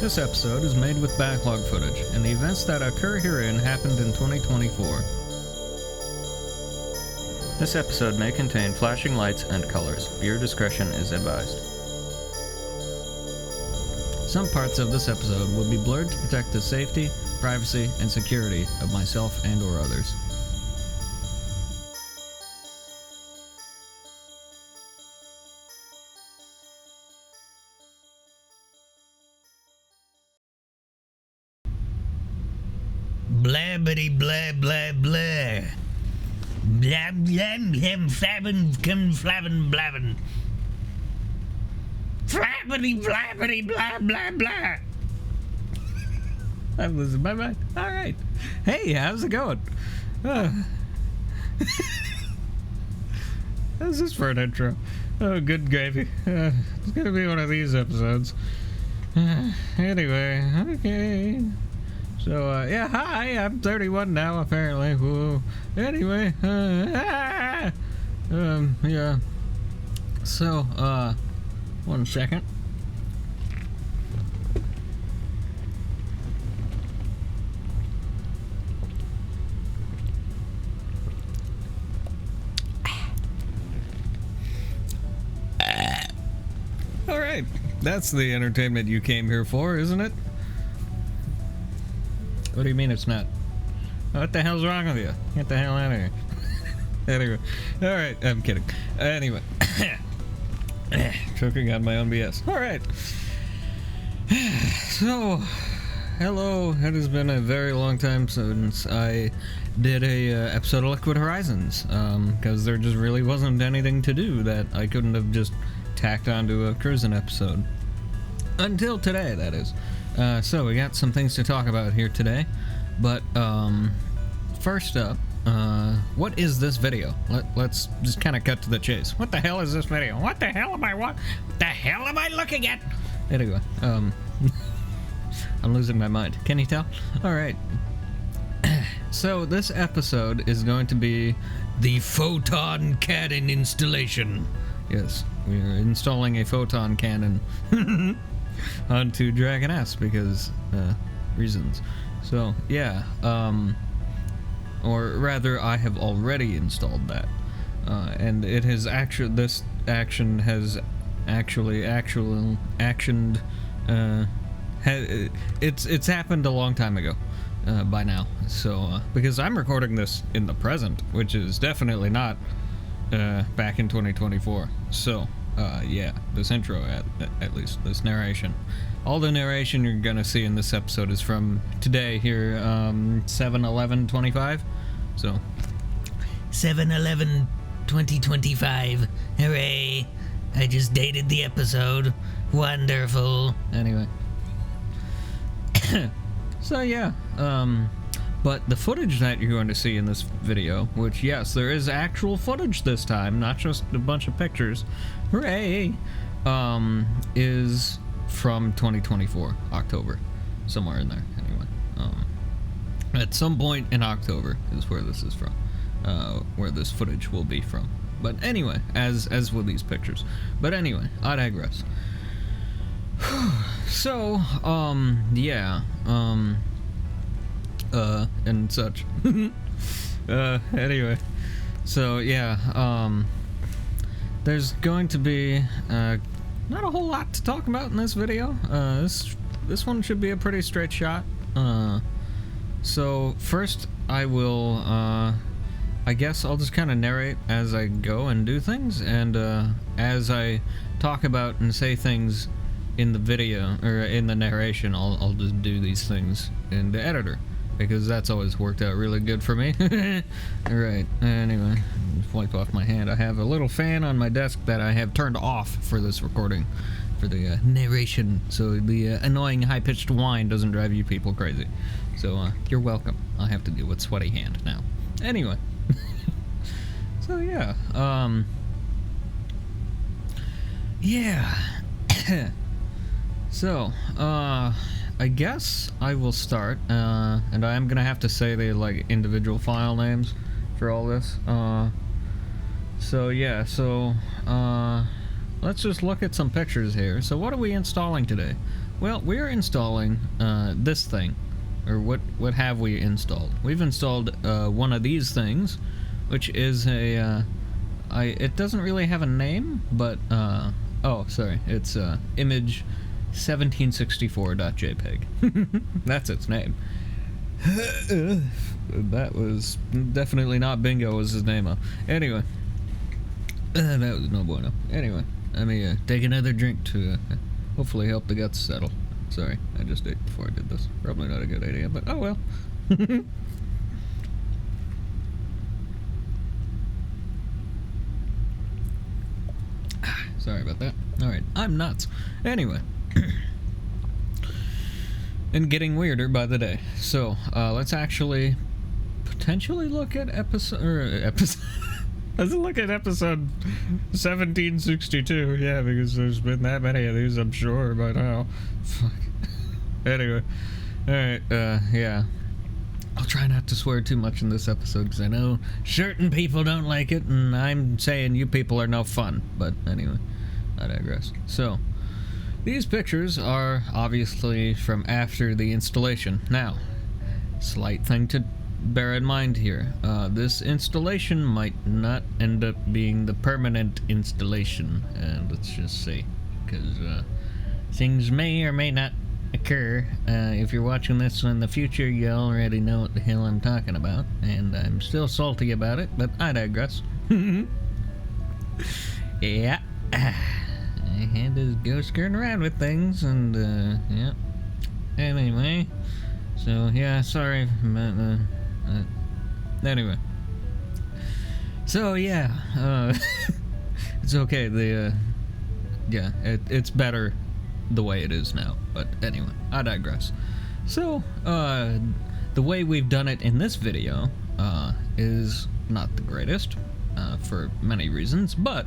This episode is made with backlog footage, and the events that occur herein happened in 2024. This episode may contain flashing lights and colors. Viewer discretion is advised. Some parts of this episode will be blurred to protect the safety, privacy, and security of myself and/or others. Blabbity blah blah blah. Blab blam blam flabbin come flabbin blabbin. Flabbity blabbity blah blah blah. I'm losing my mind. Alright. Hey, how's it going? How's this for an intro? Oh, good gravy. It's gonna be one of these episodes. Anyway, okay. So, yeah, hi, I'm 31 now, apparently. Whoa. Anyway, yeah. So, 1 second. Alright, that's the entertainment you came here for, isn't it? What do you mean it's not? What the hell's wrong with you? Get the hell out of here. Anyway. Alright, I'm kidding. Anyway. Choking on my own BS. Alright. So, hello. It has been a very long time since I did a episode of Liquid Horizons. Because there just really wasn't anything to do that I couldn't have just tacked onto a cruising episode. Until today, that is. So we got some things to talk about here today, but first up, what is this video? Let's just kind of cut to the chase. What the hell is this video? What the hell am I What the hell am I looking at? Anyway, I'm losing my mind. Can you tell? All right. So this episode is going to be the Photon Cannon installation. Yes, we are installing a Photon Cannon. Onto Dragoness because reasons. So yeah, or rather, I have already installed that, and it has this action has actioned. It's happened a long time ago by now. So because I'm recording this in the present, which is definitely not back in 2024. So. Yeah, this intro, at least, this narration. All the narration you're gonna see in this episode is from today here, 7/11/25. So, 7/11/2025. Hooray! I just dated the episode. Wonderful. Anyway. So, yeah, but the footage that you're going to see in this video, which, yes, there is actual footage this time, not just a bunch of pictures, hooray, is from 2024, October, somewhere in there, anyway. At some point in October is where this is from, where this footage will be from. But anyway, as with these pictures. But anyway, I digress. So, yeah, and such. Anyway, so yeah, there's going to be not a whole lot to talk about in this video. This one should be a pretty straight shot. So first I will I guess I'll just kind of narrate as I go and do things, and as I talk about and say things in the video or in the narration, I'll just do these things in the editor, because that's always worked out really good for me. Alright, anyway, just wipe off my hand. I have a little fan on my desk that I have turned off for this recording, for the narration, so the annoying high-pitched whine doesn't drive you people crazy. So, you're welcome. I'll have to deal with sweaty hand now. Anyway. So, yeah, yeah. So, I guess I will start, and I am gonna have to say the like individual file names for all this. So yeah, so let's just look at some pictures here. So what are we installing today? well, we're installing this thing, or what have we installed? We've installed one of these things, which is a it doesn't really have a name, but oh, sorry, it's image 1764.jpg. That's its name. That was definitely not Bingo was his name. Anyway, that was no bueno. Anyway, let me take another drink to hopefully help the guts settle. Sorry, I just ate before I did this. Probably not a good idea, but oh well. Sorry about that. Alright, I'm nuts. Anyway. And getting weirder by the day. So, let's actually potentially look at episode... Let's look at episode 1762. Yeah, because there's been that many of these, I'm sure, by now. Fuck. Anyway. Alright, yeah. I'll try not to swear too much in this episode, because I know certain people don't like it, and I'm saying you people are no fun. But anyway, I digress. So, these pictures are obviously from after the installation. Now, slight thing to bear in mind here. This installation might not end up being the permanent installation. And let's just see. Because things may or may not occur. If you're watching this in the future, you already know what the hell I'm talking about. And I'm still salty about it, but I digress. Yeah. I had to go skirting around with things, and yeah. Anyway, so yeah, sorry, but anyway. So yeah, it's okay. Yeah, it's better the way it is now. But anyway, I digress. So the way we've done it in this video is not the greatest for many reasons, but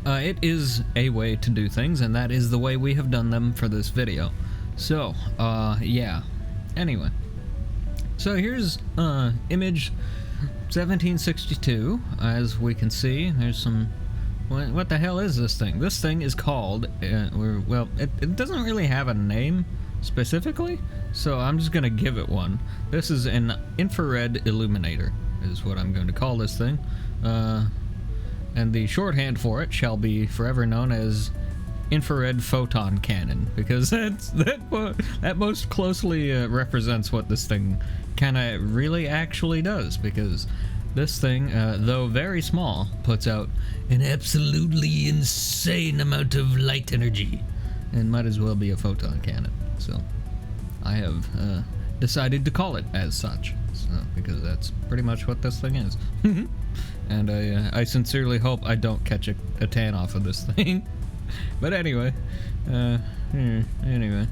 it is a way to do things, and that is the way we have done them for this video. So, yeah. Anyway. So here's image 1762. As we can see, there's some... What the hell is this thing? This thing is called... well, it doesn't really have a name specifically, so I'm just going to give it one. This is an infrared illuminator, is what I'm going to call this thing. And the shorthand for it shall be forever known as infrared photon cannon, because that most closely represents what this thing kind of really actually does, because this thing, though very small, puts out an absolutely insane amount of light energy, and might as well be a photon cannon. So I have decided to call it as such, because that's pretty much what this thing is. And I sincerely hope I don't catch a tan off of this thing. But anyway, anyway,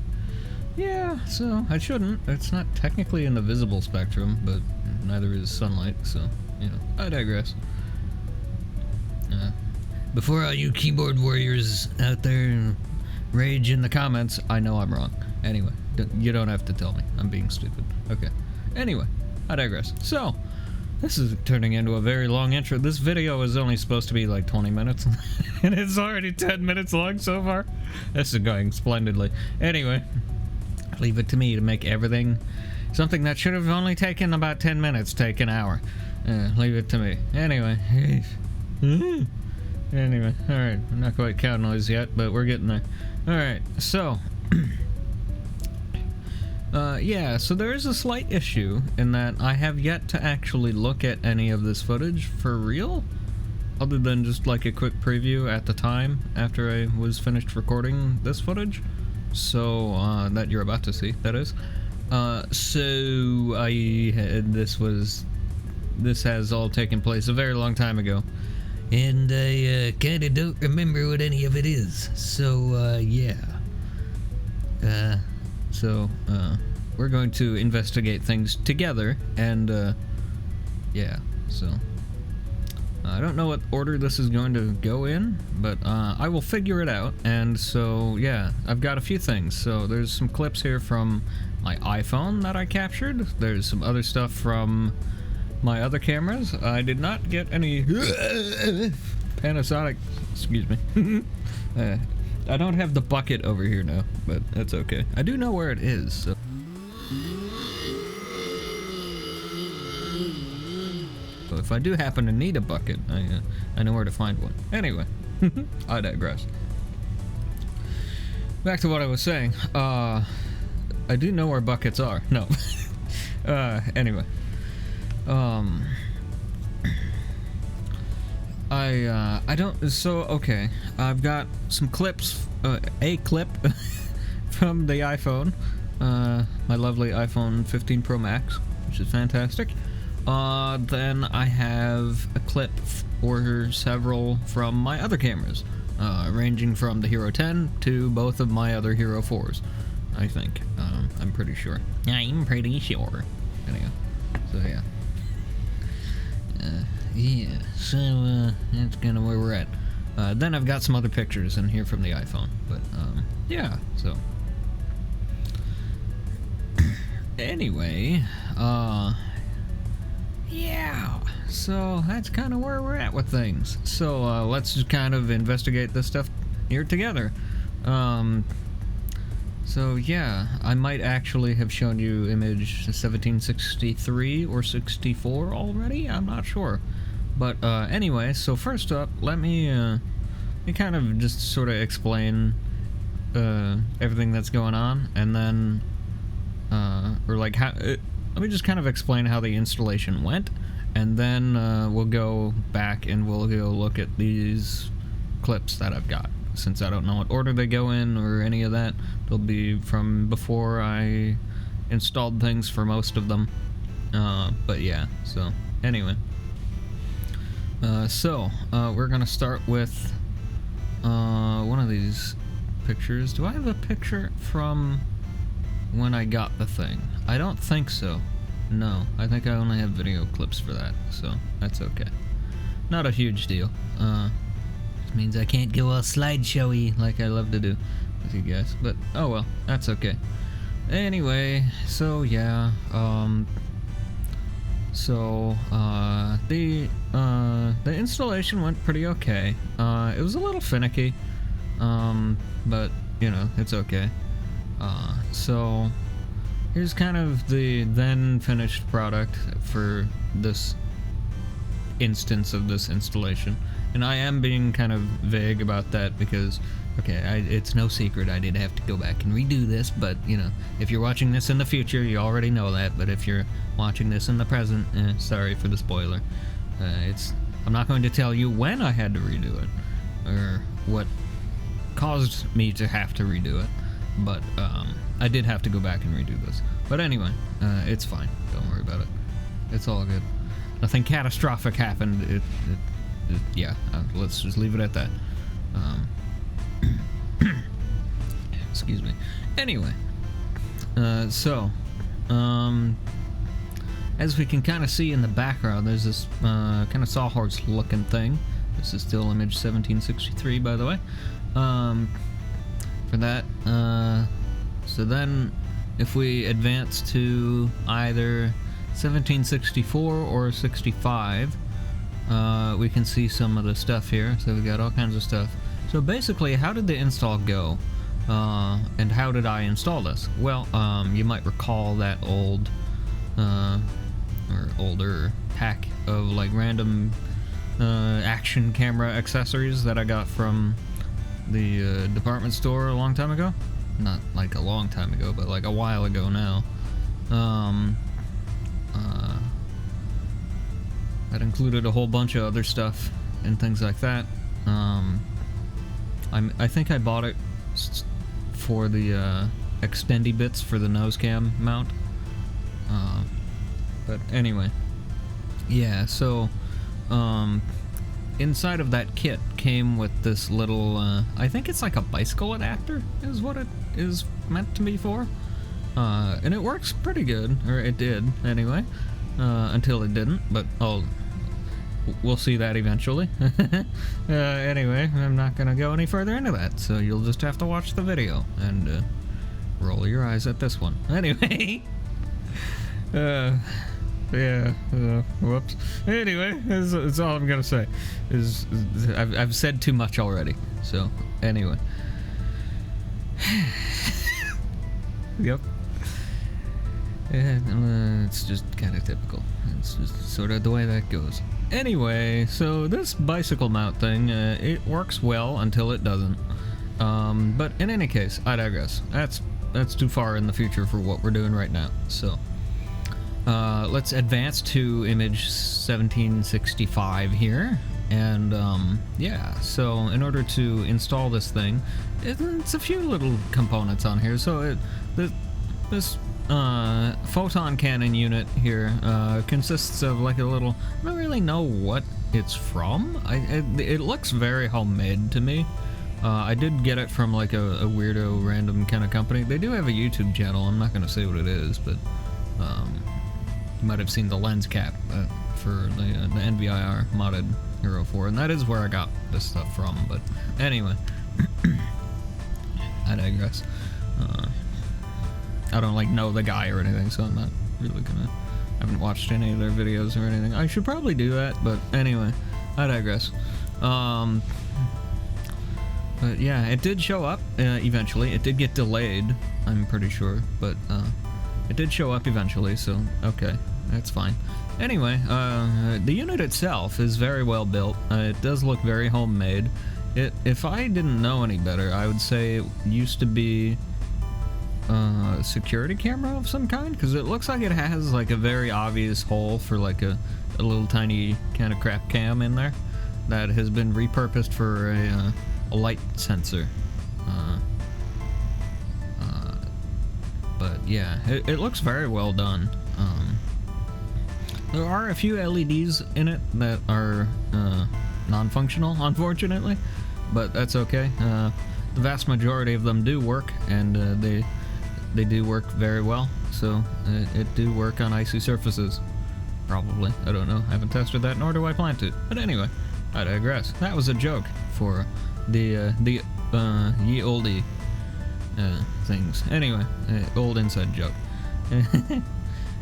yeah, so I shouldn't. It's not technically in the visible spectrum, but neither is sunlight, so, you know, I digress. Before all you keyboard warriors out there and rage in the comments, I know I'm wrong. Anyway, you don't have to tell me. I'm being stupid. Okay. Anyway, I digress. So, this is turning into a very long intro. This video is only supposed to be like 20 minutes, and it's already 10 minutes long so far. This is going splendidly. Anyway, leave it to me to make everything something that should have only taken about 10 minutes take an hour. Leave it to me. Anyway. Anyway, alright. I'm not quite cow noise yet, but we're getting there. Alright, so... yeah, so there is a slight issue in that I have yet to actually look at any of this footage for real, other than just like a quick preview at the time after I was finished recording this footage, so that you're about to see, that is. So this has all taken place a very long time ago, and I kinda don't remember what any of it is, so yeah. So, we're going to investigate things together, and, yeah, so... I don't know what order this is going to go in, but, I will figure it out, and so, yeah, I've got a few things. So, there's some clips here from my iPhone that I captured. There's some other stuff from my other cameras. I did not get any Panasonic, excuse me, I don't have the bucket over here now, but that's okay. I do know where it is, so. So if I do happen to need a bucket, I know where to find one. Anyway, I digress. Back to what I was saying. I do know where buckets are. No. Anyway. I don't, so, okay. I've got some clips, a clip from the iPhone, my lovely iPhone 15 Pro Max, which is fantastic. Then I have a clip or several from my other cameras, ranging from the Hero 10 to both of my other Hero 4s, I think. I'm pretty sure. I'm pretty sure. Anyway, so yeah. Yeah, so that's kind of where we're at. Then I've got some other pictures in here from the iPhone, but yeah, so. Anyway, yeah, so that's kind of where we're at with things. So let's just kind of investigate this stuff here together. So yeah, I might actually have shown you image 1763 or 64 already, I'm not sure. But anyway, so first up, let me kind of just sort of explain everything that's going on, and then, or like how, let me just kind of explain how the installation went, and then we'll go back and we'll go look at these clips that I've got. Since I don't know what order they go in or any of that, they'll be from before I installed things for most of them. But yeah, so anyway. We're gonna start with one of these pictures. Do I have a picture from when I got the thing? I don't think so. No, I think I only have video clips for that, so that's okay. Not a huge deal. Which means I can't go all slideshowy like I love to do with you guys, but oh well, that's okay. Anyway, so yeah, the installation went pretty okay. It was a little finicky, but you know, it's okay. So here's kind of the then finished product for this instance of this installation. And I am being kind of vague about that because, okay, it's no secret I did have to go back and redo this, but, you know, if you're watching this in the future, you already know that, but if you're watching this in the present, sorry for the spoiler. I'm not going to tell you when I had to redo it, or what caused me to have to redo it, but, I did have to go back and redo this. But anyway, it's fine. Don't worry about it. It's all good. Nothing catastrophic happened. Yeah, let's just leave it at that. Excuse me. Anyway, as we can kind of see in the background, there's this kind of sawhorse-looking thing. This is still image 1763, by the way. For that, so then if we advance to either 1764 or 65, we can see some of the stuff here. So we got all kinds of stuff. So basically, how did the install go? And how did I install this? Well, you might recall that old, or older pack of like random action camera accessories that I got from the department store a long time ago. Not like a long time ago, but like a while ago now. That included a whole bunch of other stuff and things like that. I think I bought it for the extendy bits for the nose cam mount. But anyway, yeah. So inside of that kit came with this little. I think it's like a bicycle adapter, is what it is meant to be for. And it works pretty good, or it did anyway, until it didn't. But we'll see that eventually. Anyway, I'm not gonna go any further into that, so you'll just have to watch the video and roll your eyes at this one. Anyway, yeah, whoops. Anyway, that's all I'm gonna say. I've said too much already. So anyway, Yep. And, it's just kind of typical. It's just sort of the way that goes. Anyway, so this bicycle mount thing, it works well until it doesn't. But in any case, I digress. That's too far in the future for what we're doing right now. So, let's advance to image 1765 here. And, yeah, so in order to install this thing, it's a few little components on here. So this Photon Cannon unit here consists of like a little, I don't really know what it's from. It looks very homemade to me. I did get it from like a weirdo random kind of company. They do have a YouTube channel. I'm not going to say what it is, but you might have seen the lens cap for the NVIR modded Hero 4, and that is where I got this stuff from. But anyway, I digress. I don't like know the guy or anything, so I'm not really gonna. I haven't watched any of their videos or anything. I should probably do that, but anyway, I digress. But yeah, it did show up eventually. It did get delayed, I'm pretty sure, but it did show up eventually, so okay, that's fine. Anyway, the unit itself is very well built. It does look very homemade. If I didn't know any better, I would say it used to be a security camera of some kind, because it looks like it has like a very obvious hole for like a little tiny kind of crap cam in there that has been repurposed for a light sensor. But yeah, it looks very well done. There are a few LEDs in it that are non-functional, unfortunately, but that's okay. The vast majority of them do work, and they do work very well, so it do work on icy surfaces. Probably. I don't know. I haven't tested that, nor do I plan to. But anyway, I digress. That was a joke for the ye olde things. Anyway, old inside joke.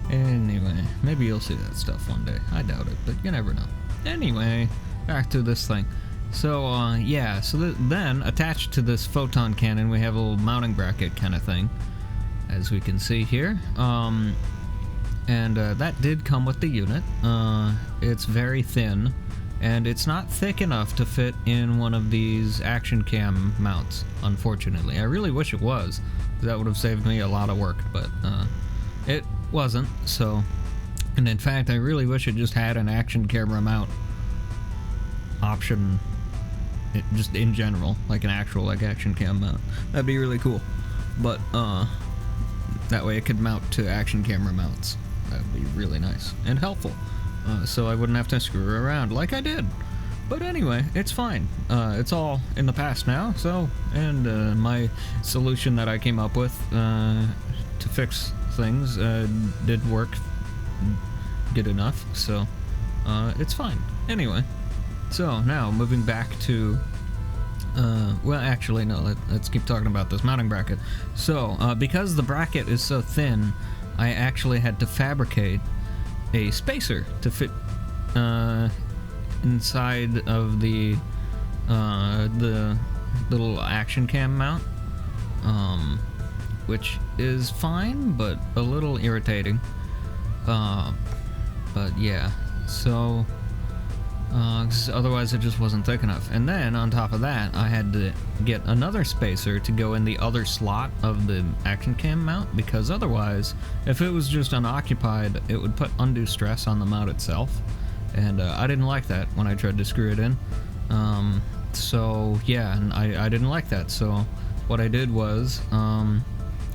Anyway, maybe you'll see that stuff one day. I doubt it, but you never know. Anyway, back to this thing. So, yeah, so then attached to this Photon Cannon, we have a little mounting bracket kind of thing, as we can see here. And that did come with the unit. It's very thin, and it's not thick enough to fit in one of these action cam mounts, unfortunately. I really wish it was. That would have saved me a lot of work, but it wasn't, so... And in fact, I really wish it just had an action camera mount option, just in general, like an actual like action cam mount. That'd be really cool. But, that way it could mount to action camera mounts. That would be really nice and helpful. So I wouldn't have to screw around like I did. But anyway, it's fine. It's all in the past now, so... And my solution that I came up with to fix things did work good enough, so it's fine. Anyway, so now moving back to... well, actually, no, let's keep talking about this mounting bracket. So, because the bracket is so thin, I actually had to fabricate a spacer to fit inside of the little action cam mount, which is fine, but a little irritating. But yeah, so... 'cause otherwise it just wasn't thick enough. And then, on top of that, I had to get another spacer to go in the other slot of the action cam mount, because otherwise, if it was just unoccupied, it would put undue stress on the mount itself. And I didn't like that when I tried to screw it in. So, yeah, and I didn't like that. So, what I did was,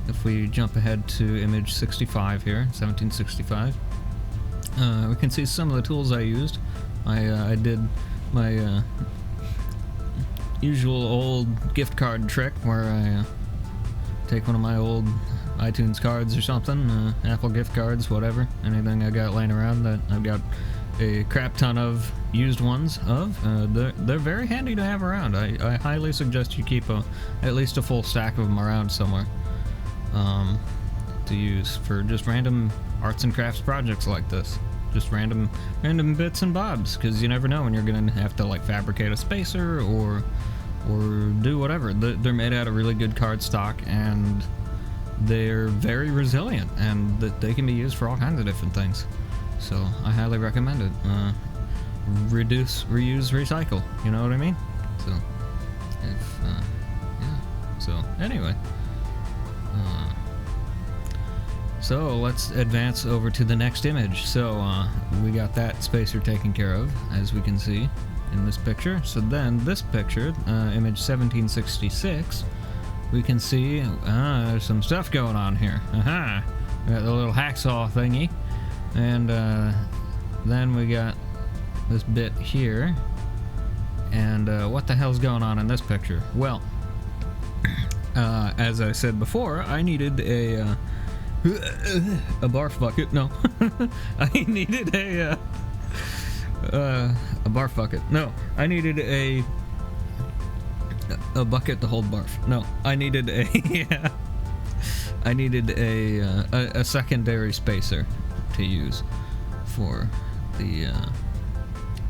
if we jump ahead to image 65 here, 1765, we can see some of the tools I used. I did my usual old gift card trick where I take one of my old iTunes cards or something, Apple gift cards, whatever, anything I got laying around that I've got a crap ton of used ones of. They're very handy to have around. I highly suggest you keep at least a full stack of them around somewhere to use for just random arts and crafts projects like this. Just random bits and bobs, because you never know when you're gonna have to like fabricate a spacer or or do whatever. They're made out of really good cardstock, and they're very resilient, and they can be used for all kinds of different things. So I highly recommend it. Reduce, reuse, recycle. You know what I mean? So, yeah. So anyway, so let's advance over to the next image. So we got that spacer taken care of, as we can see in this picture. So then this picture, image 1766, we can see there's some stuff going on here. Aha! We got the little hacksaw thingy, and then we got this bit here. And what the hell's going on in this picture? Well, as I said before, I needed a barf bucket. No, I needed a barf bucket. No, I needed a bucket to hold barf. No, I needed a I needed a secondary spacer to use for the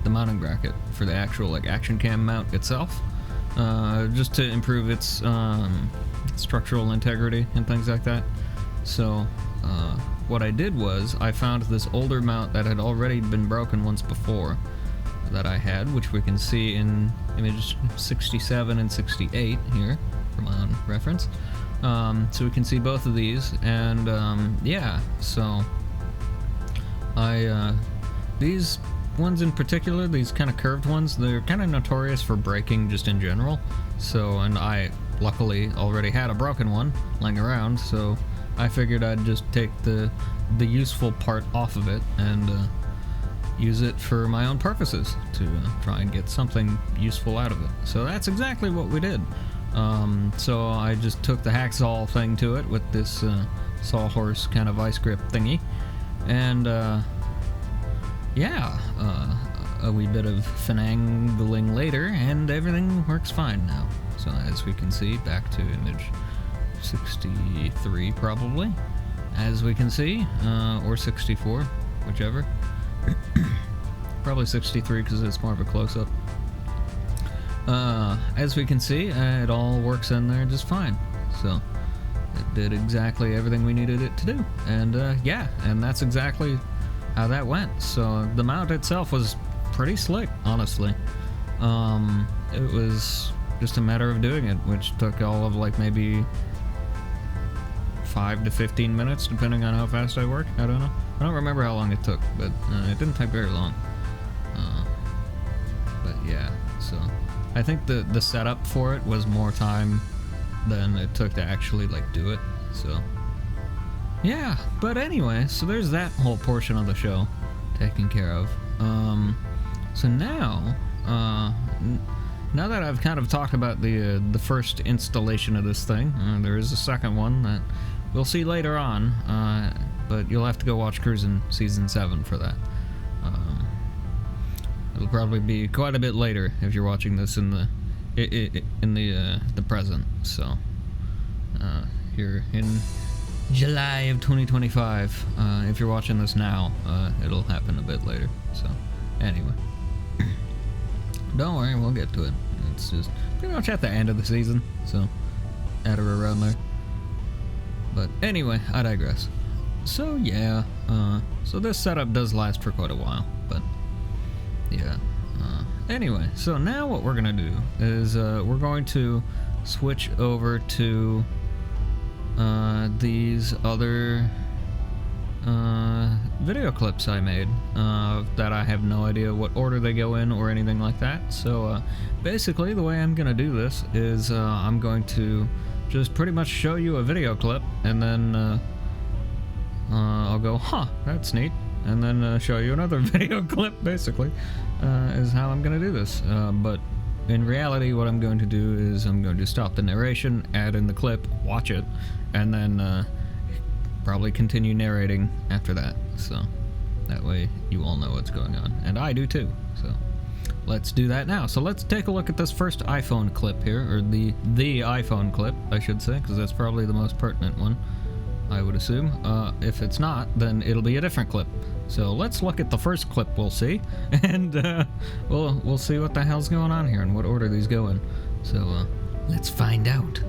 mounting bracket for the actual like action cam mount itself, just to improve its structural integrity and things like that. So what I did was I found this older mount that had already been broken once before that I had, which we can see in image 67 and 68 here for my own reference. So we can see both of these, and yeah, so these ones in particular, these kind of curved ones, they're kind of notorious for breaking just in general. So, and I luckily already had a broken one lying around, so I figured I'd just take the useful part off of it and use it for my own purposes to try and get something useful out of it. So that's exactly what we did. So I just took the hacksaw thing to it with this sawhorse kind of vice grip thingy, and yeah, a wee bit of finagling later, and everything works fine now. So as we can see, back to image 63 probably, as we can see, or 64, whichever. Probably 63 because it's more of a close-up. As we can see, it all works in there just fine. So it did exactly everything we needed it to do, and yeah, and that's exactly how that went. So the mount itself was pretty slick, honestly. It was just a matter of doing it, which took all of like maybe 5 to 15 minutes, depending on how fast I work. I don't know. I don't remember how long it took, but it didn't take very long. But yeah, so I think the setup for it was more time than it took to actually like do it. So yeah, but anyway, so there's that whole portion of the show taken care of. So now, now that I've kind of talked about the first installation of this thing, there is a second one that we'll see later on, but you'll have to go watch Cruisin' Season 7 for that. It'll probably be quite a bit later if you're watching this in the present. So here in July of 2025, if you're watching this now, it'll happen a bit later. So anyway, don't worry, we'll get to it. It's just pretty much at the end of the season, so at or around there. But anyway, I digress. So yeah, so this setup does last for quite a while, but yeah. Anyway, so now what we're gonna do is we're going to switch over to these other video clips I made that I have no idea what order they go in or anything like that. So basically the way I'm gonna do this is I'm going to just pretty much show you a video clip, and then I'll go, huh, that's neat, and then show you another video clip, basically, is how I'm gonna do this. But in reality, what I'm going to do is I'm going to stop the narration, add in the clip, watch it, and then probably continue narrating after that. So that way you all know what's going on, and I do too. So let's do that now. So let's take a look at this first iPhone clip here, or the iPhone clip, I should say, because that's probably the most pertinent one, I would assume. If it's not, then it'll be a different clip. So let's look at the first clip we'll see, and we'll see what the hell's going on here and what order these go in. So, let's find out.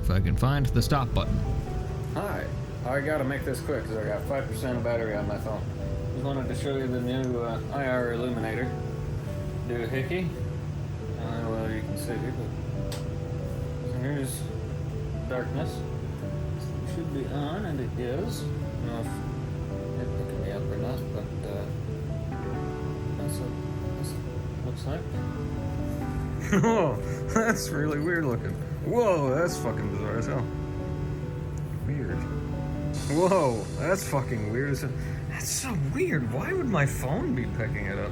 If I can find the stop button. Hi, I gotta make this quick because I got 5% of battery on my phone. Just wanted to show you the new IR illuminator. Doohickey. Well, you can see it, but so here's darkness. It should be on, and it is. I don't know if it's picking me up or not, but that's what this looks like. Oh, that's really weird looking. Whoa, that's fucking bizarre as hell. Weird. Whoa, that's fucking weird as hell. That's so weird. Why would my phone be picking it up?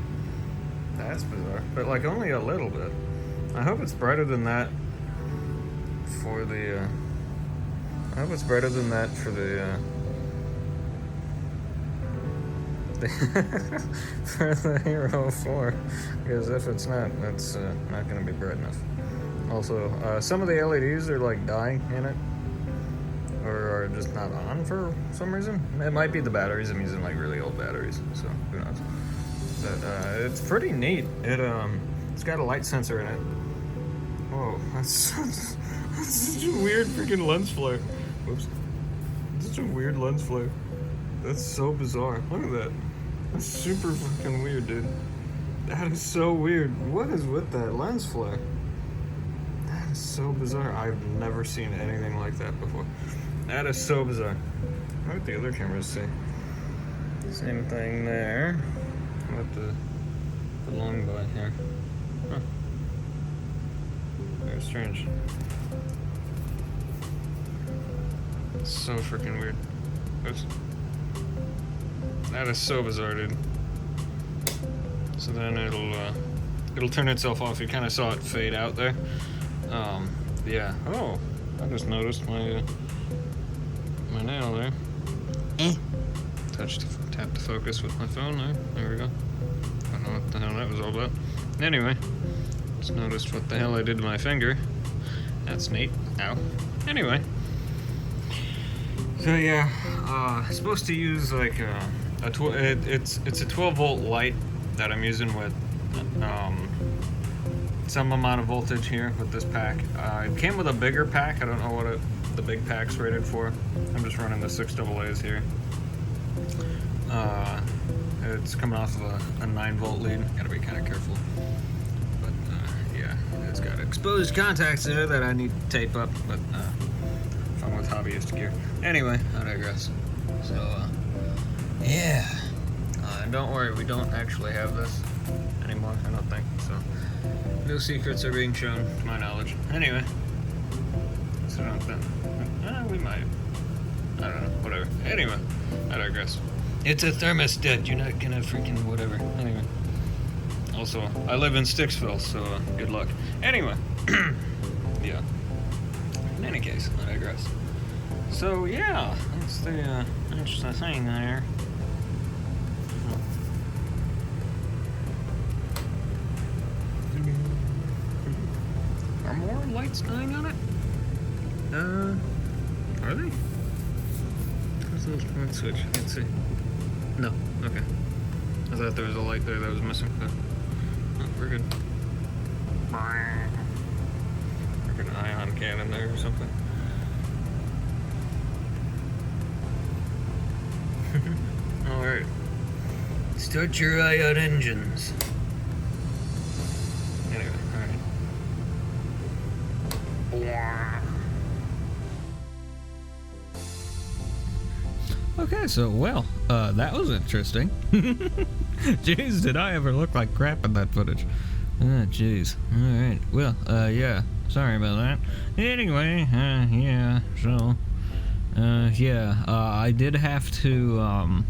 That's bizarre. But like only a little bit. I hope it's brighter than that for the, I hope it's brighter than that for the for the Hero 4. Because if it's not, that's not going to be bright enough. Also, some of the LEDs are like dying in it. Or are just not on for some reason. It might be the batteries. I'm using like really old batteries, so who knows. But it's pretty neat. It's got a light sensor in it. Whoa, that's such a weird freaking lens flare. Whoops. Such a weird lens flare. That's so bizarre. Look at that. That's super fucking weird, dude. That is so weird. What is with that lens flare? That is so bizarre. I've never seen anything like that before. That is so bizarre. What would the other cameras say? Same thing there. With the long boy here. Huh. Very strange. It's so freaking weird. Oops. That is so bizarre, dude. So then it'll turn itself off. You kind of saw it fade out there. Yeah. Oh, I just noticed my nail there. Tap to focus with my phone there. There we go. I don't know what the hell that was all about. Anyway, just noticed what the hell I did to my finger. That's neat. Ow. Anyway. So yeah, I'm supposed to use like it's a 12 volt light that I'm using with some amount of voltage here with this pack. It came with a bigger pack. I don't know what the big pack's rated for. I'm just running the 6AA's here. It's coming off of a 9 volt lead. Gotta be kind of careful. But yeah, it's got exposed contacts in it that I need to tape up. But fun with hobbyist gear. Anyway, I digress. So yeah. Don't worry, we don't actually have this anymore. I don't think so. No secrets are being shown, to my knowledge. Anyway. So I don't think. We might. I don't know. Whatever. Anyway, I digress. It's a thermostat. You're not gonna freaking whatever. Anyway. Also, I live in Sticksville, so good luck. Anyway. Yeah. In any case, I digress. So yeah, that's the interesting thing there. Are more lights dying on it? Are they? Where's the light switch? I can't see. No, okay. I thought there was a light there that was missing, but we're good. Freaking ion cannon there or something. Alright. Start your ion engines. Anyway, alright. Okay, so, well, that was interesting. Jeez, did I ever look like crap in that footage. Ah, jeez. Alright, well, yeah, sorry about that. Anyway, yeah, so, yeah, I did have to,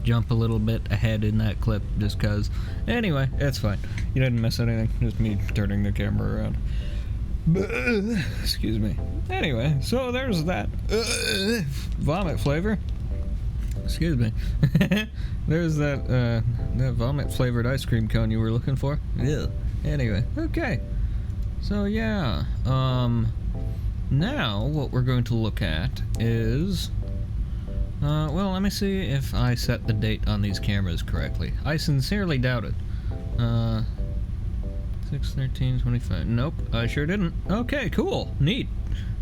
jump a little bit ahead in that clip, just cause. Anyway, it's fine. You didn't miss anything, just me turning the camera around. Excuse me. Anyway, so there's that vomit flavor. Excuse me. There's that vomit flavored ice cream cone you were looking for. Yeah. Anyway, okay. So yeah, now what we're going to look at is well, let me see if I set the date on these cameras correctly. I sincerely doubt it. 6/13/25. Nope, I sure didn't. Okay, cool, neat,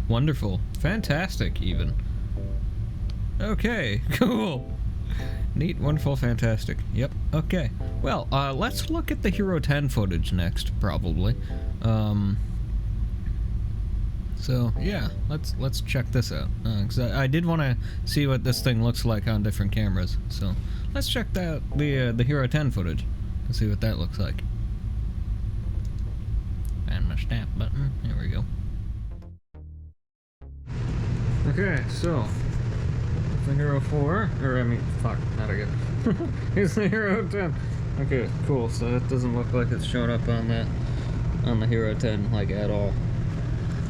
wonderful, fantastic, even. Okay, cool. Neat, wonderful, fantastic. Yep, okay. Well, let's look at the Hero 10 footage next, probably. So, yeah, let's check this out. Because I did want to see what this thing looks like on different cameras. So, let's check the Hero 10 footage and see what that looks like. And my stamp button. There we go. Okay, so the Hero 4, or I mean, fuck, not again. Here's the Hero 10. Okay, cool. So that doesn't look like it's showing up on the Hero 10 like at all.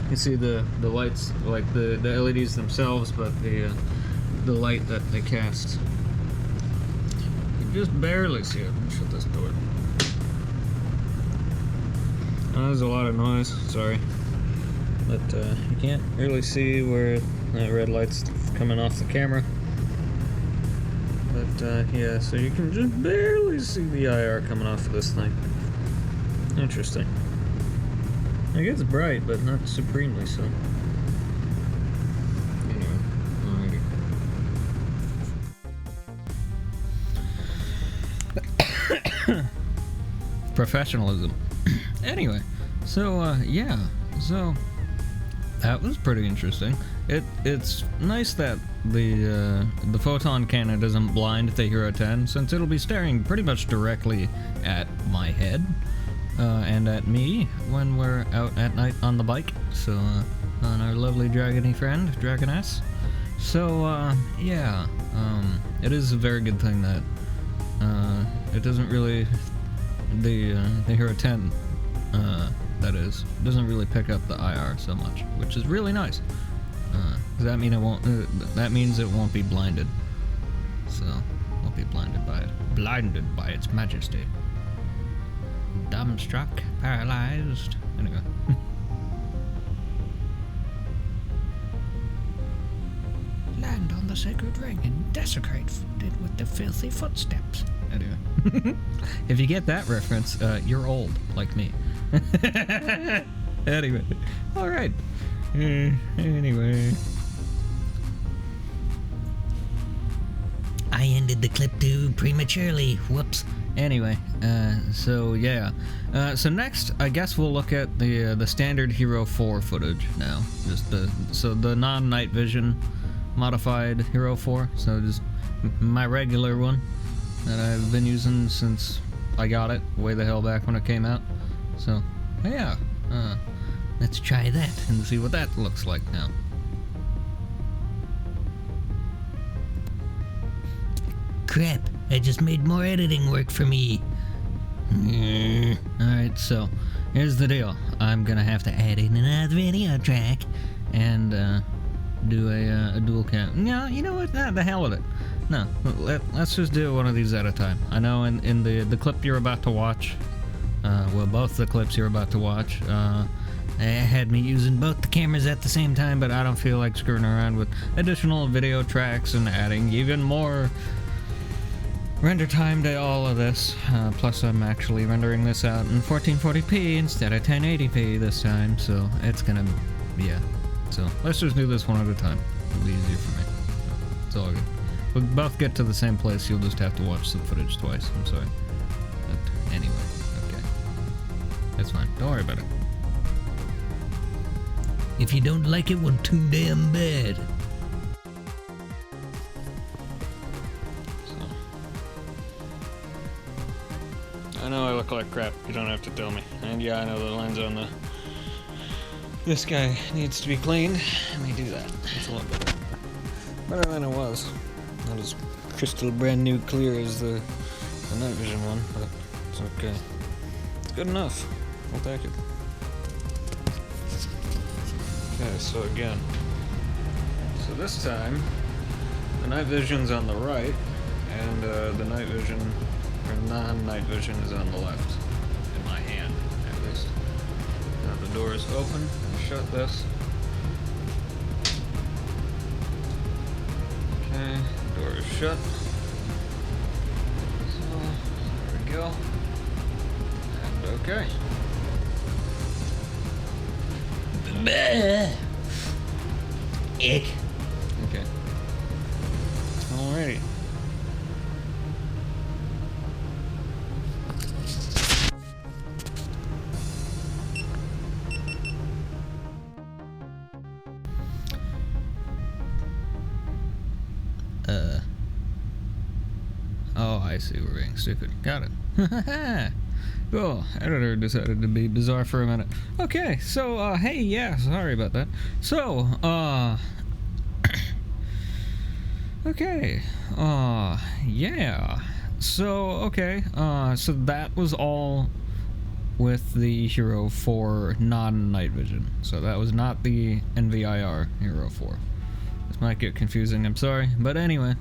You see the lights, like the LEDs themselves, but the light that they cast, you just barely see it. Let me shut this door. Oh, there's a lot of noise. Sorry. But you can't really see where that red light's coming off the camera. But yeah, so you can just barely see the IR coming off of this thing. Interesting. It gets bright, but not supremely so. Anyway, alrighty. Professionalism. Anyway, so yeah, so that was pretty interesting. It's nice that the Photon Cannon doesn't blind the Hero 10, since it'll be staring pretty much directly at my head and at me when we're out at night on the bike. So on our lovely dragony friend, Dragoness. So yeah, it is a very good thing that it doesn't really the Hero 10 that is doesn't really pick up the IR so much, which is really nice. Does that mean it won't? That means it won't be blinded. So won't be blinded by it. Blinded by its majesty. Dumbstruck, paralyzed. Anyway. Land on the sacred ring and desecrate it with the filthy footsteps. Anyway. If you get that reference, you're old, like me. Anyway. Alright. Anyway. I ended the clip too prematurely. Whoops. Anyway, so yeah. So next, I guess we'll look at the standard Hero 4 footage now. Just the non-night vision modified Hero 4. So just my regular one that I've been using since I got it way the hell back when it came out. So yeah, let's try that and see what that looks like now. Crap, I just made more editing work for me. Alright, so here's the deal. I'm gonna have to add in another video track and do a dual cam. No, you know what? Nah, the hell with it. No, let's just do one of these at a time. I know in the clip you're about to watch, well, both the clips you're about to watch, it had me using both the cameras at the same time, but I don't feel like screwing around with additional video tracks and adding even more render time to all of this. Plus I'm actually rendering this out in 1440p instead of 1080p this time, so it's gonna, yeah. So let's just do this one at a time. It'll be easier for me. It's all good. We'll both get to the same place, you'll just have to watch the footage twice, I'm sorry. But anyway, okay. It's fine, don't worry about it. If you don't like it, well, too damn bad. I know I look like crap, you don't have to tell me. And yeah, I know the lens on the... This guy needs to be cleaned. Let me do that. It's a little bit better than it was. Not as crystal brand new clear as the night vision one, but it's okay. It's good enough. I'll take it. Okay, so again. So this time, the night vision's on the right, and the night vision, or non-night vision, is on the left. In my hand, at least. Now the door is open. I'll shut this. Okay, door is shut. So, there we go. Okay. Ick. Okay. Alrighty. Oh, I see. We're being stupid. Got it. Cool. Editor decided to be bizarre for a minute. Okay, so, hey, yeah, sorry about that. So, okay, yeah. So, okay, so that was all with the Hero 4 non-night vision. So that was not the NVIR Hero 4. This might get confusing, I'm sorry. But anyway,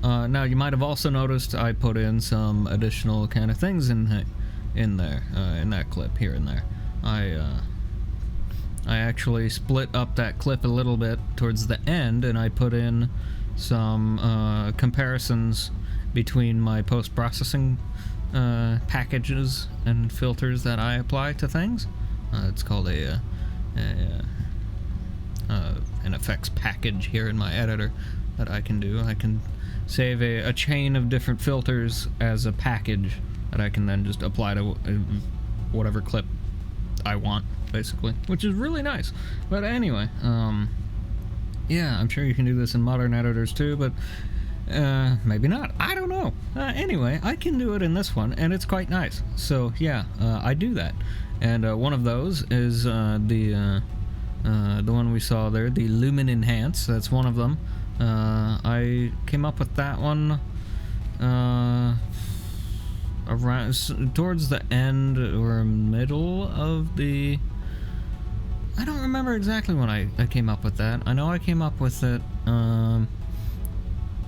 now you might have also noticed I put in some additional kind of things in there, in that clip here and there. I actually split up that clip a little bit towards the end, and I put in some comparisons between my post-processing packages and filters that I apply to things. It's called an effects package here in my editor that I can do. I can save a chain of different filters as a package that I can then just apply to whatever clip I want, basically, which is really nice. But anyway, yeah, I'm sure you can do this in modern editors too, but maybe not. I don't know. Anyway, I can do it in this one, and it's quite nice. So yeah, I do that. And one of those is the one we saw there, the Lumen Enhance. That's one of them. I came up with that one around towards the end or middle of the... I don't remember exactly when I came up with that. I know I came up with it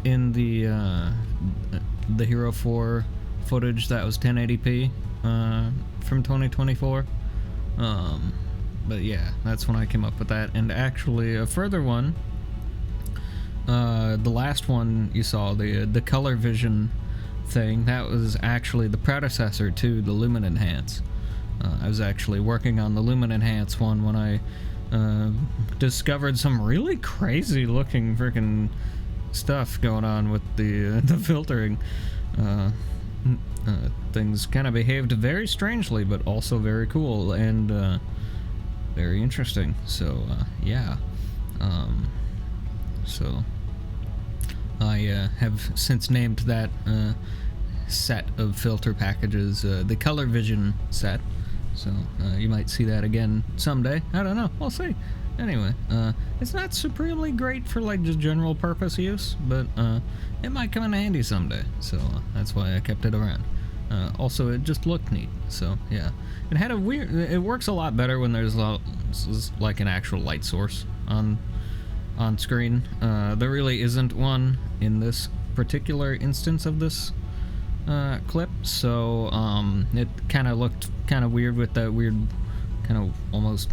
in the Hero 4 footage that was 1080p from 2024. But yeah, that's when I came up with that. And actually, a further one, the last one you saw, the color vision thing, that was actually the predecessor to the Lumen Enhance. I was actually working on the Lumen Enhance one when I discovered some really crazy looking freaking stuff going on with the filtering. Things kind of behaved very strangely, but also very cool and very interesting. So yeah, so I have since named that set of filter packages the Color Vision set. So you might see that again someday. I don't know. We'll see. Anyway, it's not supremely great for like just general purpose use, but it might come in handy someday. So that's why I kept it around. Also, it just looked neat. So yeah, it had a weird. It works a lot better when there's like an actual light source on screen. There really isn't one in this particular instance of this clip, so it kind of looked kind of weird with that weird kind of almost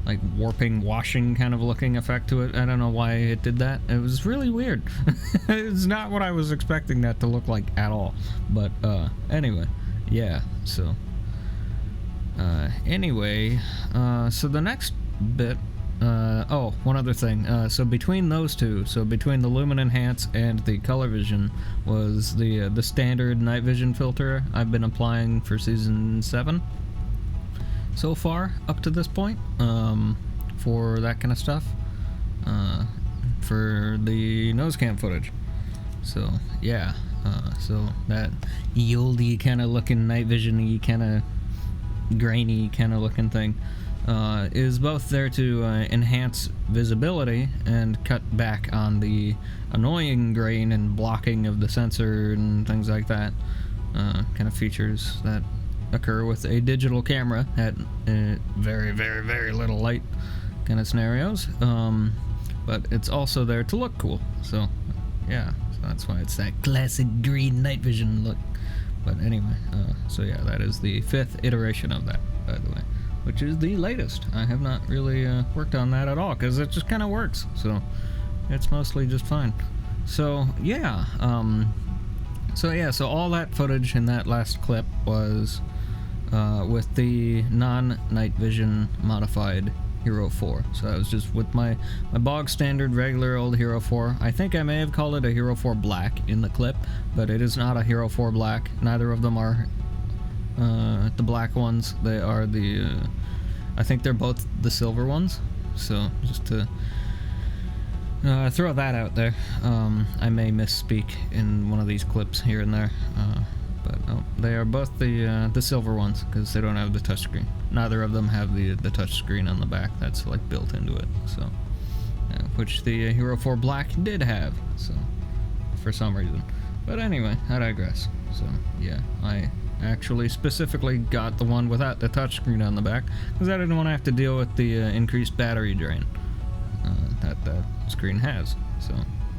like warping, washing kind of looking effect to it. I don't know why it did that. It was really weird. It's not what I was expecting that to look like at all. But anyway, yeah, so anyway, so the next bit, oh, one other thing. So between those two, so between the Lumen Enhance and the Color Vision, was the standard night vision filter I've been applying for Season 7 so far, up to this point, for that kind of stuff, for the nose cam footage. So, yeah, so that ye kind of looking night vision-y, kind of grainy kind of looking thing, is both there to enhance visibility and cut back on the annoying grain and blocking of the sensor and things like that, kind of features that occur with a digital camera at very, very, very little light kind of scenarios, but it's also there to look cool. So yeah, so that's why it's that classic green night vision look. But anyway, so yeah, that is the 5th iteration of that, by the way, which is the latest. I have not really worked on that at all because it just kind of works, so it's mostly just fine. So yeah, So yeah, so all that footage in that last clip was with the non-night vision modified Hero 4. So that was just with my bog standard regular old Hero 4. I think I may have called it a Hero 4 Black in the clip, but it is not a Hero 4 Black. Neither of them are the black ones. They are the I think they're both the silver ones. So just to throw that out there. I may misspeak in one of these clips here and there, but they are both the silver ones because they don't have the touchscreen. Neither of them have the touchscreen on the back. That's like built into it. So, which the Hero 4 Black did have. So, for some reason. But anyway, I digress. So yeah, I actually specifically got the one without the touchscreen on the back because I didn't want to have to deal with the increased battery drain that screen has. So,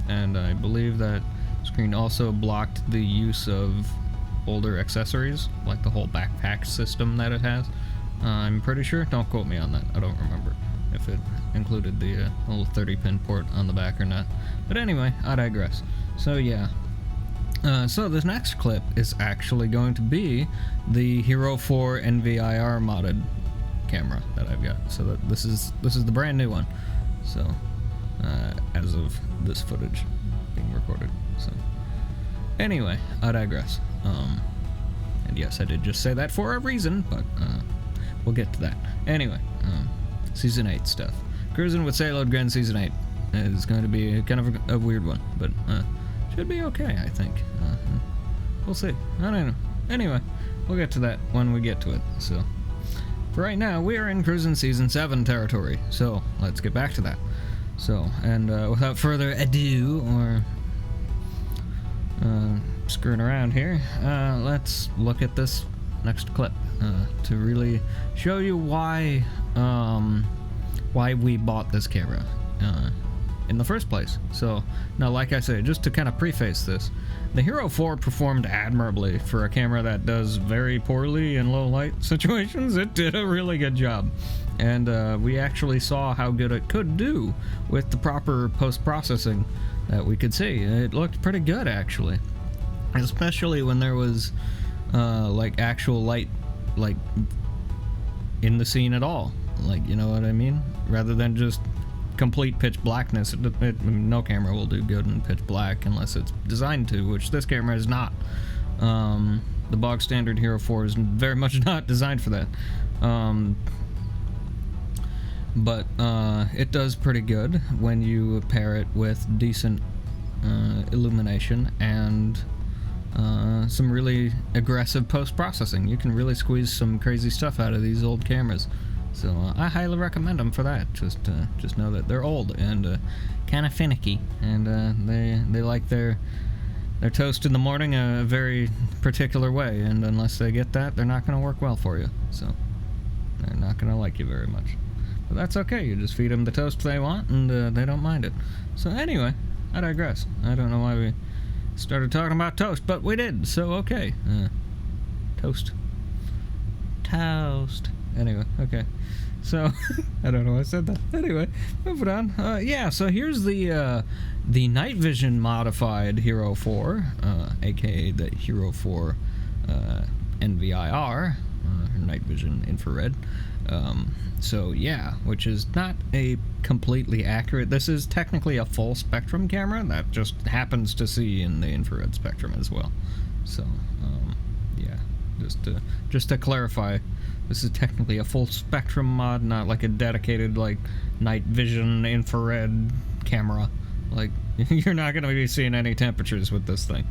and I believe that screen also blocked the use of older accessories, like the whole backpack system that it has. I'm pretty sure. Don't quote me on that. I don't remember if it included the little 30-pin port on the back or not. But anyway, I digress. So yeah. So this next clip is actually going to be the Hero 4 NVIR modded camera that I've got. So that this is the brand new one. So as of this footage being recorded. So anyway, I digress. And yes, I did just say that for a reason, but we'll get to that. Anyway, Season 8 stuff. Cruising with Sayload Grand Season 8 is going to be kind of a weird one, but should be okay, I think. We'll see. I don't know. Anyway, we'll get to that when we get to it. So, for right now, we are in Cruising Season 7 territory, so let's get back to that. So, and without further ado, or screwing around here, let's look at this next clip to really show you why we bought this camera in the first place. So now, like I say, just to kind of preface this, the Hero 4 performed admirably for a camera that does very poorly in low light situations. It did a really good job, and we actually saw how good it could do with the proper post-processing that we could see. It looked pretty good, actually, especially when there was like actual light, like in the scene at all, like, you know what I mean, rather than just complete pitch blackness. No camera will do good in pitch black unless it's designed to, which this camera is not. The bog standard Hero 4 is very much not designed for that. But it does pretty good when you pair it with decent illumination and some really aggressive post-processing. You can really squeeze some crazy stuff out of these old cameras. So I highly recommend them for that. Just know that they're old and kind of finicky, and they like their toast in the morning a very particular way, and unless they get that, they're not going to work well for you. So they're not going to like you very much. But that's okay. You just feed them the toast they want, and they don't mind it. So anyway, I digress. I don't know why we started talking about toast, but we did. So okay, toast. Anyway, okay. So, I don't know why I said that. Anyway, moving on. Yeah, so here's the night vision modified Hero 4, aka the Hero 4 NVIR, night vision infrared. So yeah, which is not a completely accurate. This is technically a full spectrum camera that just happens to see in the infrared spectrum as well. So, yeah, just to clarify, this is technically a full spectrum mod, not like a dedicated like night vision infrared camera. Like, you're not going to be seeing any temperatures with this thing.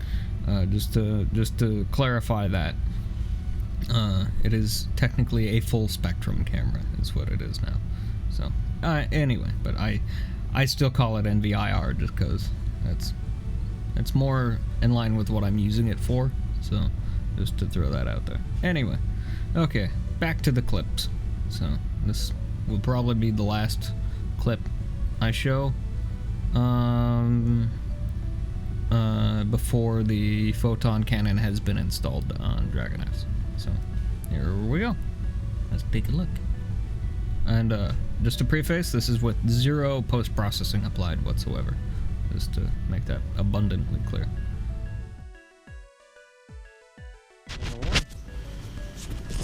Just to clarify that. It is technically a full spectrum camera is what it is now. So anyway, but I still call it NVIR just because it's more in line with what I'm using it for. So just to throw that out there. Anyway, okay, back to the clips. So this will probably be the last clip I show before the Photon Cannon has been installed on Dragoness. So here we go. Let's take a look. And just to preface, this is with zero post-processing applied whatsoever, just to make that abundantly clear.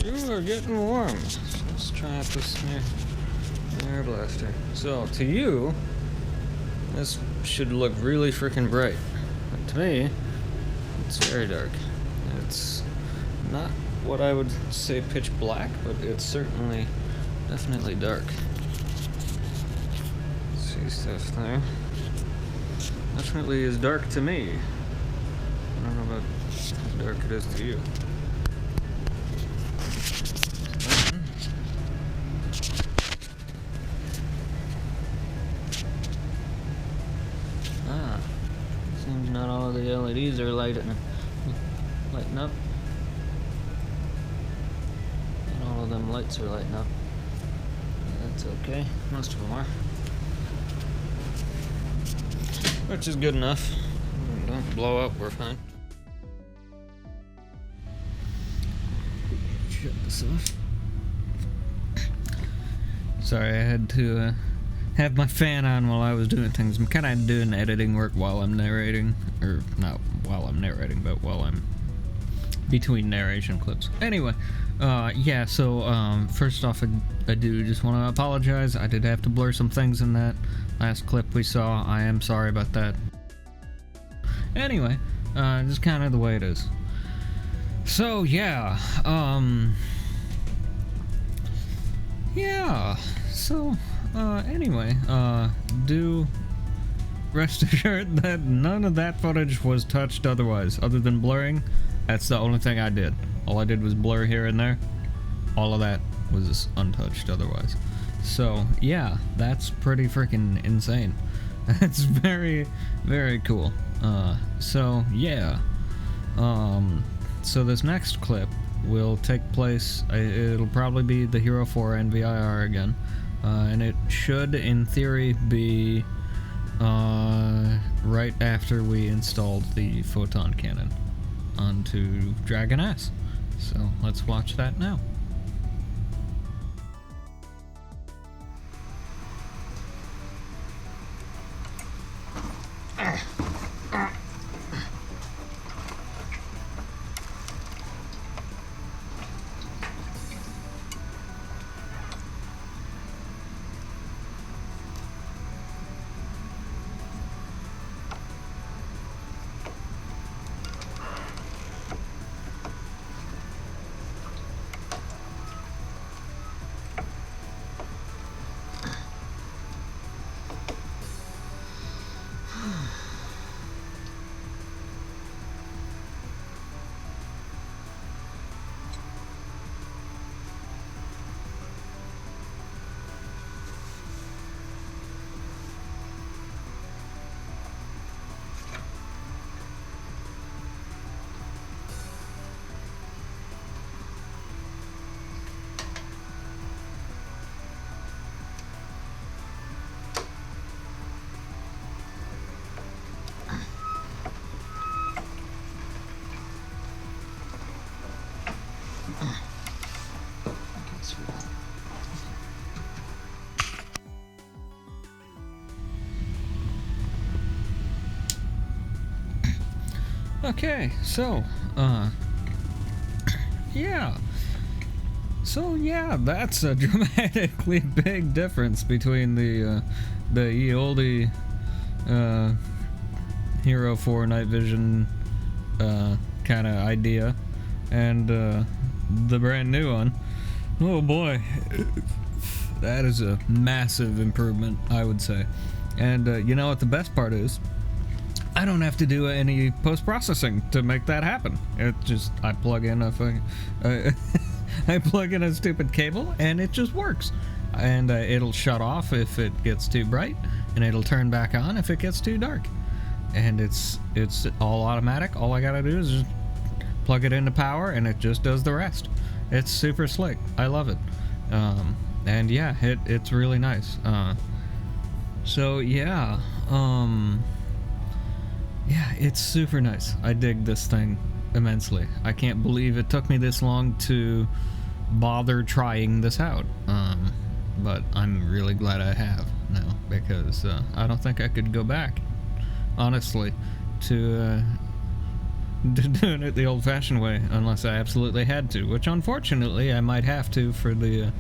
You are getting warm. Let's try out this air blaster. So, to you, this should look really freaking bright. But to me, it's very dark. It's not what I would say pitch black, but it's certainly, definitely dark. See stuff there. Definitely is dark to me. I don't know about how dark it is to you. Seems not all of the LEDs are lighting up. Not all of them lights are lighting up. That's okay. Most of them are. Which is good enough. Don't blow up, we're fine. Shut this off. Sorry, I had to have my fan on while I was doing things. I'm kind of doing editing work while I'm narrating. Or, not while I'm narrating, but while I'm between narration clips. Anyway, yeah, so, first off, I do just want to apologize. I did have to blur some things in that last clip we saw. I am sorry about that. Anyway, just kind of the way it is. So, yeah, yeah, so, anyway, do rest assured that none of that footage was touched otherwise, other than blurring. That's the only thing I did. All I did was blur here and there. All of that was untouched otherwise. So, yeah, that's pretty freaking insane. That's very, very cool. So, yeah. So this next clip will take place, it'll probably be the Hero 4 NVIR again. And it should, in theory, be right after we installed the Photon Cannon onto Dragoness. So let's watch that now. Okay, so, yeah. So, yeah, that's a dramatically big difference between the oldie, Hero 4 night vision, kind of idea, and, the brand new one. Oh boy. That is a massive improvement, I would say. And, you know what the best part is? I don't have to do any post-processing to make that happen. It just, I plug in I plug in a stupid cable and it just works. And it'll shut off if it gets too bright, and it'll turn back on if it gets too dark. And it's all automatic. All I gotta do is just plug it into power and it just does the rest. It's super slick. I love it. And yeah, it's really nice. So yeah, yeah, it's super nice. I dig this thing immensely. I can't believe it took me this long to bother trying this out. But I'm really glad I have now, because I don't think I could go back, honestly, to doing it the old-fashioned way, unless I absolutely had to, which unfortunately I might have to for the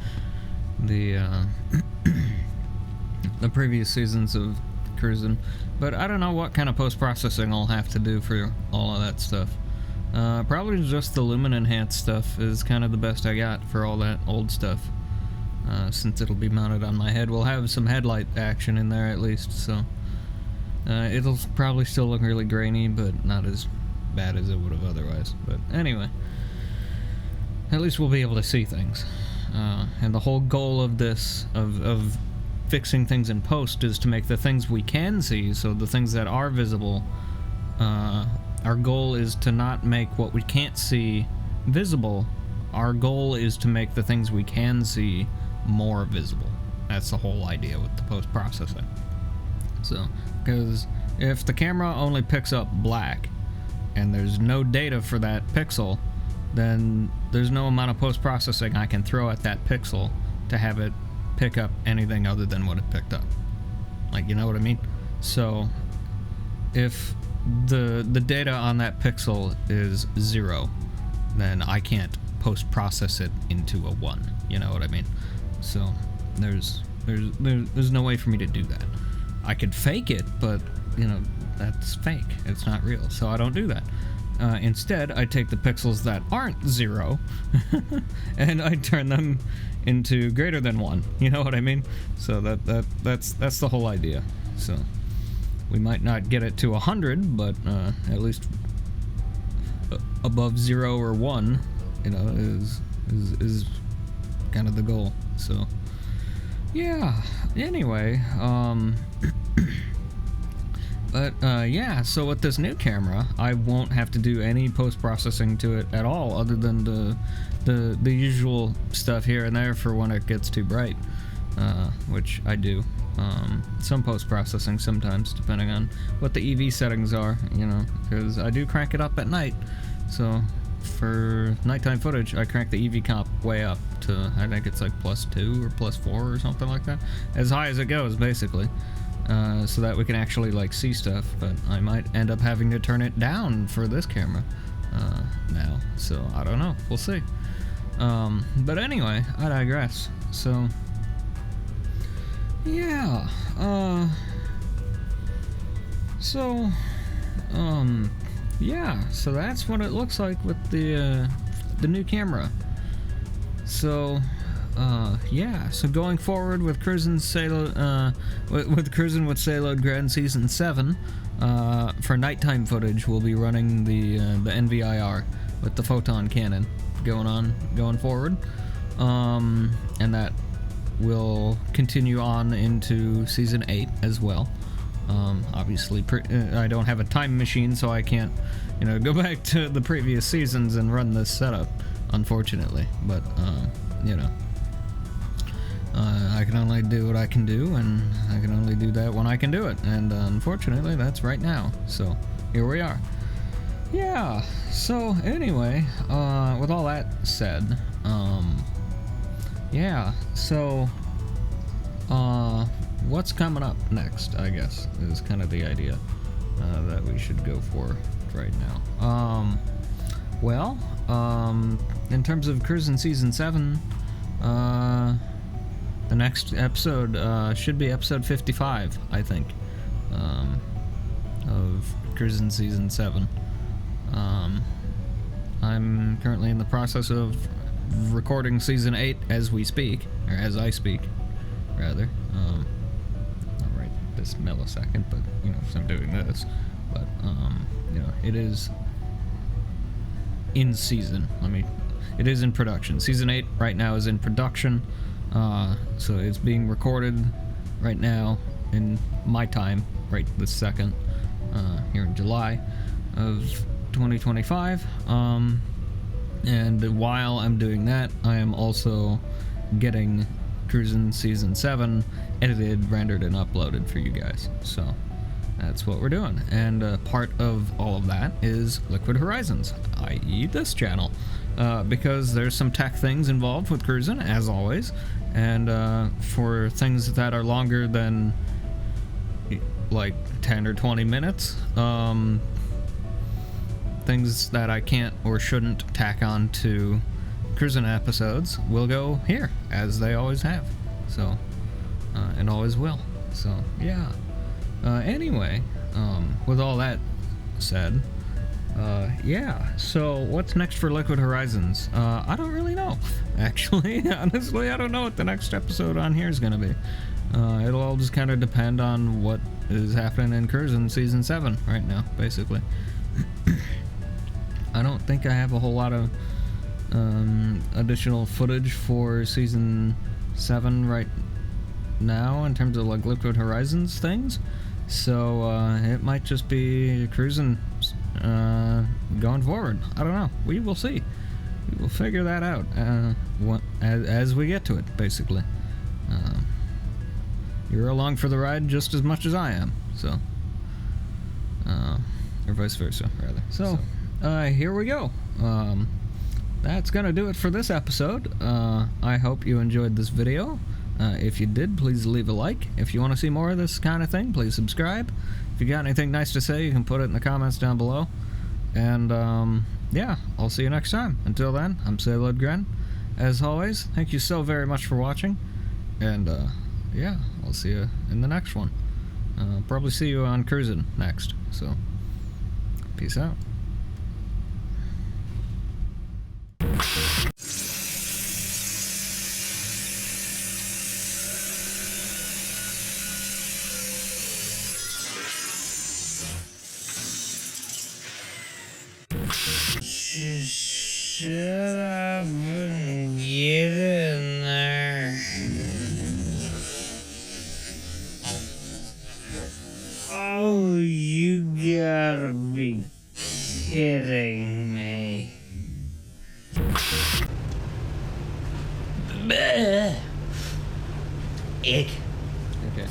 previous seasons of cruising. But I don't know what kind of post-processing I'll have to do for all of that stuff. Probably just the lumen enhanced stuff is kind of the best I got for all that old stuff. Since it'll be mounted on my head, we'll have some headlight action in there at least, so it'll probably still look really grainy, but not as bad as it would have otherwise. But anyway, at least we'll be able to see things. And the whole goal of this, of fixing things in post, is to make the things we can see, so the things that are visible, our goal is to not make what we can't see visible. Our goal is to make the things we can see more visible. That's the whole idea with the post-processing. So, because if the camera only picks up black, and there's no data for that pixel, then there's no amount of post-processing I can throw at that pixel to have it pick up anything other than what it picked up. Like, you know what I mean? So, if the data on that pixel is 0, then I can't post-process it into a 1. You know what I mean? So, there's no way for me to do that. I could fake it, but, you know, that's fake. It's not real, so I don't do that. Instead, I take the pixels that aren't 0 and I turn them into greater than 1. You know what I mean? So that's the whole idea. So we might not get it to 100, but at least above 0 or 1, you know, is kind of the goal. So yeah. Anyway, but yeah, so with this new camera, I won't have to do any post-processing to it at all, other than the usual stuff here and there for when it gets too bright, which I do. Some post-processing sometimes, depending on what the EV settings are, you know, because I do crank it up at night. So for nighttime footage, I crank the EV comp way up to, I think it's like +2 or +4 or something like that, as high as it goes, basically. So that we can actually like see stuff, but I might end up having to turn it down for this camera now, so I don't know, we'll see. But anyway, I digress. So yeah, yeah, so that's what it looks like with the new camera. So yeah, so going forward with cruising with cruising with Sayload Grand Season 7, for nighttime footage, we'll be running the NVIR with the Photon Cannon going forward, and that will continue on into Season 8 as well. Obviously, I don't have a time machine, so I can't, you know, go back to the previous seasons and run this setup, unfortunately. But you know, I can only do what I can do, and I can only do that when I can do it, and unfortunately that's right now, so here we are. Yeah, so anyway, with all that said, yeah, so what's coming up next, I guess, is kind of the idea that we should go for right now. Well, in terms of Cruisin' Season 7, the next episode should be episode 55, I think, of Cruisin' Season 7. I'm currently in the process of recording Season 8 as we speak, or as I speak, rather. Not right this millisecond, but, you know, as I'm doing this. But, you know, it is in season. It is in production. Season 8 right now is in production. So it's being recorded right now in my time, right this second, here in July of 2025. And while I'm doing that, I am also getting Cruisin' Season 7 edited, rendered, and uploaded for you guys. So that's what we're doing. And part of all of that is Liquid Horizons, i.e. this channel. Because there's some tech things involved with cruising, as always, and for things that are longer than like 10 or 20 minutes, then things that I can't or shouldn't tack on to cruising episodes will go here, as they always have. So, and always will. So, yeah. Anyway, with all that said, yeah, so what's next for Liquid Horizons? I don't really know, actually. Honestly, I don't know what the next episode on here is going to be. It'll all just kind of depend on what is happening in Cruisin' Season 7 right now, basically. I don't think I have a whole lot of additional footage for Season 7 right now in terms of like Liquid Horizons things, so it might just be Cruisin' going forward. I don't know. We will see. We will figure that out as we get to it, basically. You're along for the ride just as much as I am, so or vice versa, rather. So here we go. That's gonna do it for this episode. I hope you enjoyed this video. If you did, please leave a like. If you want to see more of this kind of thing, please subscribe. If you got anything nice to say, you can put it in the comments down below. And yeah, I'll see you next time. Until then, I'm Sailor Gren. As always, thank you so very much for watching. And yeah, I'll see you in the next one. Probably see you on Cruisin' next. So, peace out. Shut up and get in there. Oh, you gotta be kidding me. Bleh. Ick. Okay.